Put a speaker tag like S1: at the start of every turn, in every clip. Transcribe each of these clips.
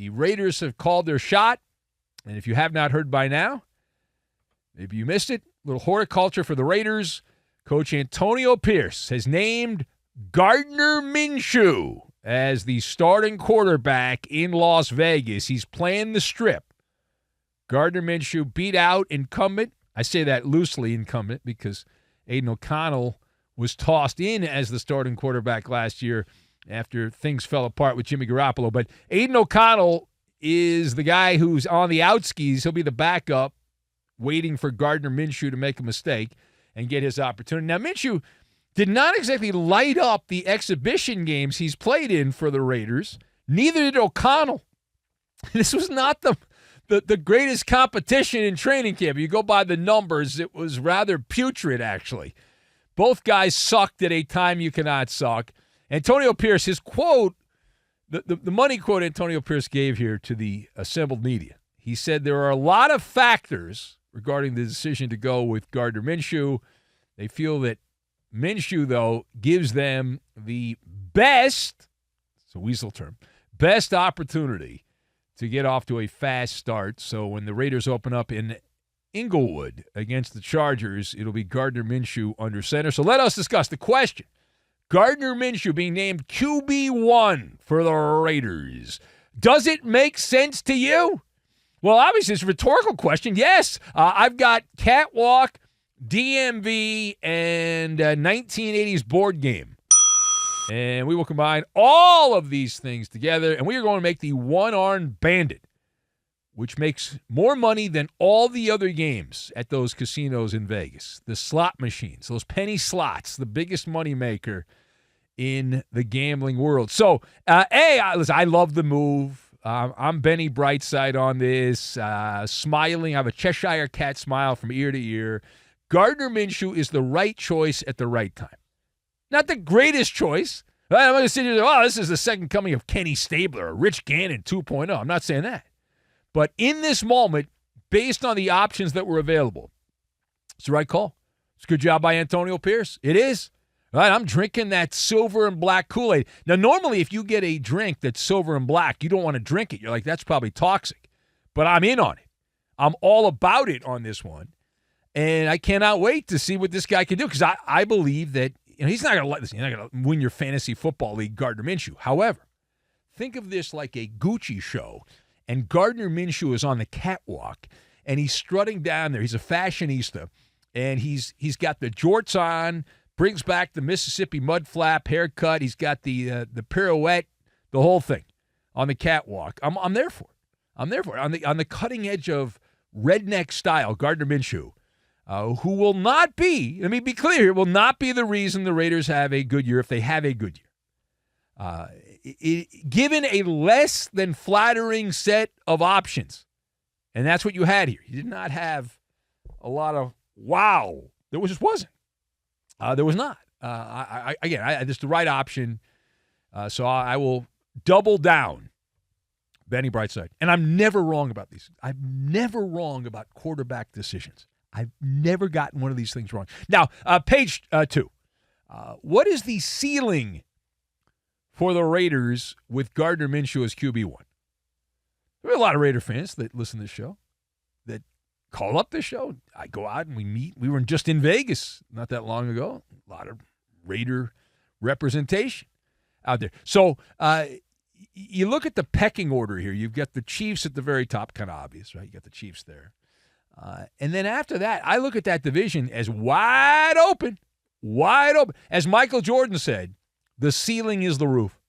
S1: The Raiders have called their shot, and if you have not heard by now, maybe you missed it, little horticulture for the Raiders. Coach Antonio Pierce has named Gardner Minshew as the starting quarterback in Las Vegas. He's playing the Strip. Gardner Minshew beat out incumbent. I say that loosely, incumbent, because Aiden O'Connell was tossed in as the starting quarterback last year after things fell apart with Jimmy Garoppolo. But Aiden O'Connell is the guy who's on the outskis. He'll be the backup, waiting for Gardner Minshew to make a mistake and get his opportunity. Now, Minshew did not exactly light up the exhibition games he's played in for the Raiders. Neither did O'Connell. This was not the greatest competition in training camp. You go by the numbers, it was rather putrid, actually. Both guys sucked at a time you cannot suck. Antonio Pierce, his quote, the money quote Antonio Pierce gave here to the assembled media, he said there are a lot of factors regarding the decision to go with Gardner Minshew. They feel that Minshew, though, gives them the best, it's a weasel term, best opportunity to get off to a fast start. So when the Raiders open up in Inglewood against the Chargers, it'll be Gardner Minshew under center. So let us discuss the question. Gardner Minshew being named QB1 for the Raiders. Does it make sense to you? Well, obviously, it's a rhetorical question. Yes, I've got Catwalk, DMV, and 1980s board game. And we will combine all of these things together, and we are going to make the one-armed bandit, which makes more money than all the other games at those casinos in Vegas. The slot machines, those penny slots, the biggest money maker in the gambling world. So, listen, I love the move. I'm Benny Brightside on this, smiling. I have a Cheshire cat smile from ear to ear. Gardner Minshew is the right choice at the right time. Not the greatest choice. I'm going to sit here and say, this is the second coming of Kenny Stabler or Rich Gannon 2.0. I'm not saying that. But in this moment, based on the options that were available, it's the right call. It's a good job by Antonio Pierce. It is. All right, I'm drinking that silver and black Kool-Aid. Now, normally, if you get a drink that's silver and black, you don't want to drink it. You're like, that's probably toxic. But I'm in on it. I'm all about it on this one. And I cannot wait to see what this guy can do, because I believe that he's not going to win your fantasy football league, Gardner Minshew. However, think of this like a Gucci show, and Gardner Minshew is on the catwalk, and he's strutting down there. He's a fashionista, and he's got the jorts on, brings back the Mississippi mud flap haircut. He's got the pirouette, the whole thing on the catwalk. I'm there for it. I'm there for it. On the cutting edge of redneck style, Gardner Minshew, who will not be, let me be clear, will not be the reason the Raiders have a good year if they have a good year. Given a less than flattering set of options, and that's what you had here. You did not have a lot of wow. There just wasn't. There was not. Just the right option. So I will double down, Benny Brightside. And I'm never wrong about these. I'm never wrong about quarterback decisions. I've never gotten one of these things wrong. Now, page 2. What is the ceiling for the Raiders with Gardner Minshew as QB1? There are a lot of Raider fans that listen to this show, that call up this show. I go out and we meet. We were just in Vegas not that long ago. A lot of Raider representation out there. So you look at the pecking order here. You've got the Chiefs at the very top, kind of obvious, right? You got the Chiefs there. And then after that, I look at that division as wide open, wide open. As Michael Jordan said, the ceiling is the roof.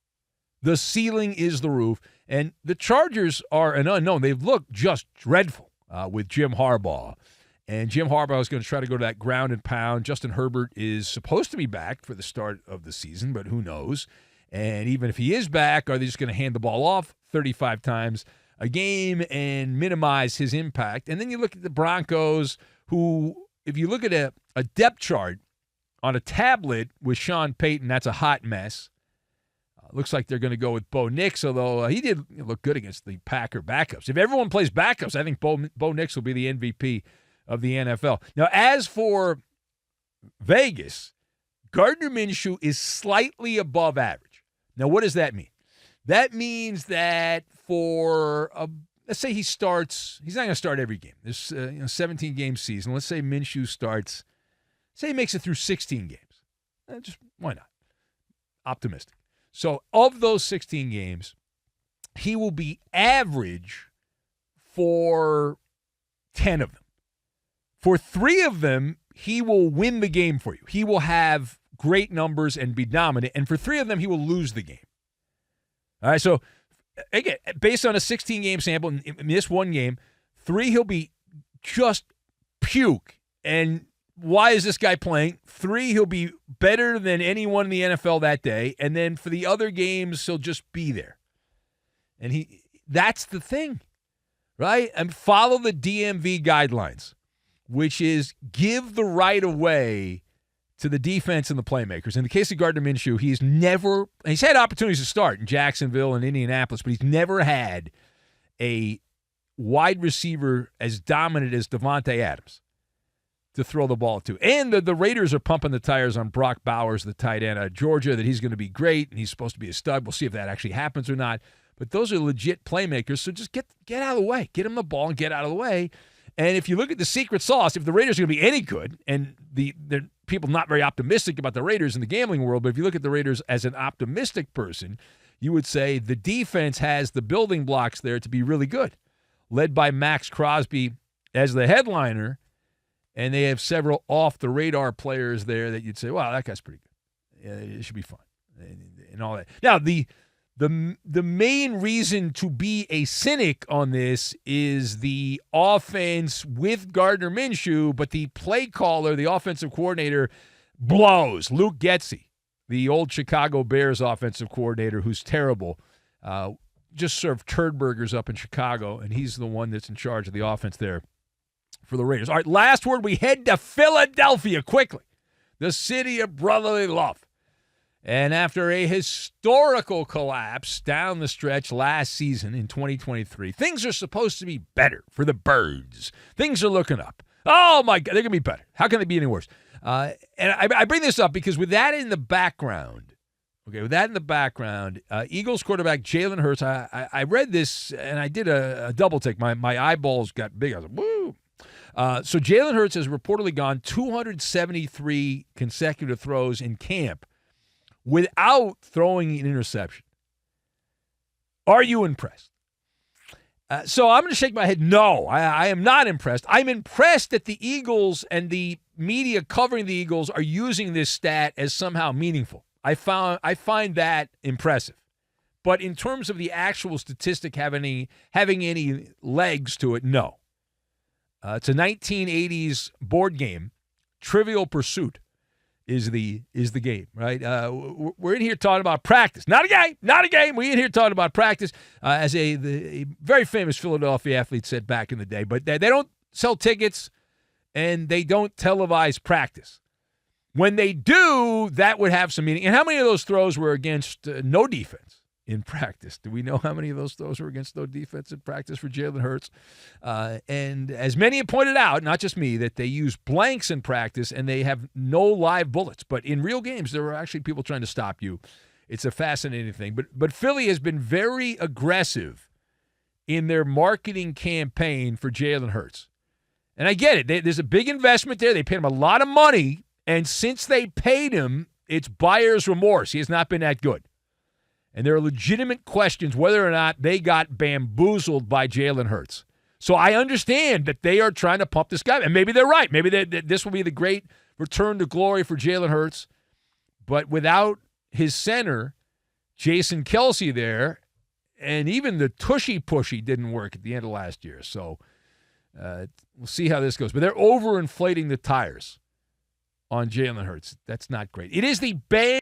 S1: The ceiling is the roof. And the Chargers are an unknown. They've looked just dreadful with Jim Harbaugh. And Jim Harbaugh is going to try to go to that ground and pound. Justin Herbert is supposed to be back for the start of the season, but who knows? And even if he is back, are they just going to hand the ball off 35 times a game and minimize his impact? And then you look at the Broncos, who, if you look at a depth chart on a tablet with Sean Payton, that's a hot mess. Looks like they're going to go with Bo Nix, although he did look good against the Packer backups. If everyone plays backups, I think Bo Nix will be the MVP of the NFL. Now, as for Vegas, Gardner Minshew is slightly above average. Now, what does that mean? That means that for let's say he starts, he's not going to start every game. This 17-game season. Let's say Minshew starts, say he makes it through 16 games. Just why not? Optimistic. So of those 16 games, he will be average for 10 of them. For 3 of them, he will win the game for you. He will have great numbers and be dominant. And for 3 of them, he will lose the game. All right, so again, based on a 16-game sample, in this one game, 3 he'll be just puke. And why is this guy playing? 3 he'll be better than anyone in the NFL that day. And then for the other games, he'll just be there. And that's the thing, right? And follow the DMV guidelines, which is give the right of way to the defense and the playmakers. In the case of Gardner Minshew, he's had opportunities to start in Jacksonville and Indianapolis, but he's never had a wide receiver as dominant as Devontae Adams to throw the ball to. And the Raiders are pumping the tires on Brock Bowers, the tight end out of Georgia, that he's going to be great and he's supposed to be a stud. We'll see if that actually happens or not. But those are legit playmakers, so just get out of the way. Get him the ball and get out of the way. And if you look at the secret sauce, if the Raiders are going to be any good, and the people not very optimistic about the Raiders in the gambling world, but if you look at the Raiders as an optimistic person, you would say the defense has the building blocks there to be really good, led by Max Crosby as the headliner, and they have several off-the-radar players there that you'd say, wow, that guy's pretty good. Yeah, it should be fun and all that. Now, the main reason to be a cynic on this is the offense with Gardner Minshew, but the play caller, the offensive coordinator, blows. Luke Getsy, the old Chicago Bears offensive coordinator, who's terrible, just served turd burgers up in Chicago, and he's the one that's in charge of the offense there for the Raiders. All right, last word. We head to Philadelphia quickly, the city of brotherly love. And after a historical collapse down the stretch last season in 2023, things are supposed to be better for the Birds. Things are looking up. Oh, my God, they're going to be better. How can they be any worse? And I bring this up because with that in the background, Eagles quarterback Jalen Hurts, I read this and I did a double take. My eyeballs got big. I was like, woo. So Jalen Hurts has reportedly gone 273 consecutive throws in camp without throwing an interception. Are you impressed? So I'm going to shake my head. No, I am not impressed. I'm impressed that the Eagles and the media covering the Eagles are using this stat as somehow meaningful. I find that impressive. But in terms of the actual statistic having any legs to it, no. It's a 1980s board game, Trivial Pursuit. Is the game, right? We're in here talking about practice. Not a game. We're in here talking about practice, as a very famous Philadelphia athlete said back in the day. But they don't sell tickets, and they don't televise practice. When they do, that would have some meaning. And how many of those throws were against no defense in practice? Do we know how many of those throws were against no defense in practice for Jalen Hurts? And as many have pointed out, not just me, that they use blanks in practice and they have no live bullets. But in real games, there are actually people trying to stop you. It's a fascinating thing. But Philly has been very aggressive in their marketing campaign for Jalen Hurts. And I get it. There's a big investment there. They paid him a lot of money. And since they paid him, it's buyer's remorse. He has not been that good. And there are legitimate questions whether or not they got bamboozled by Jalen Hurts. So I understand that they are trying to pump this guy. And maybe they're right. Maybe this will be the great return to glory for Jalen Hurts. But without his center, Jason Kelce there, and even the tushy-pushy didn't work at the end of last year. So we'll see how this goes. But they're overinflating the tires on Jalen Hurts. That's not great. It is the band.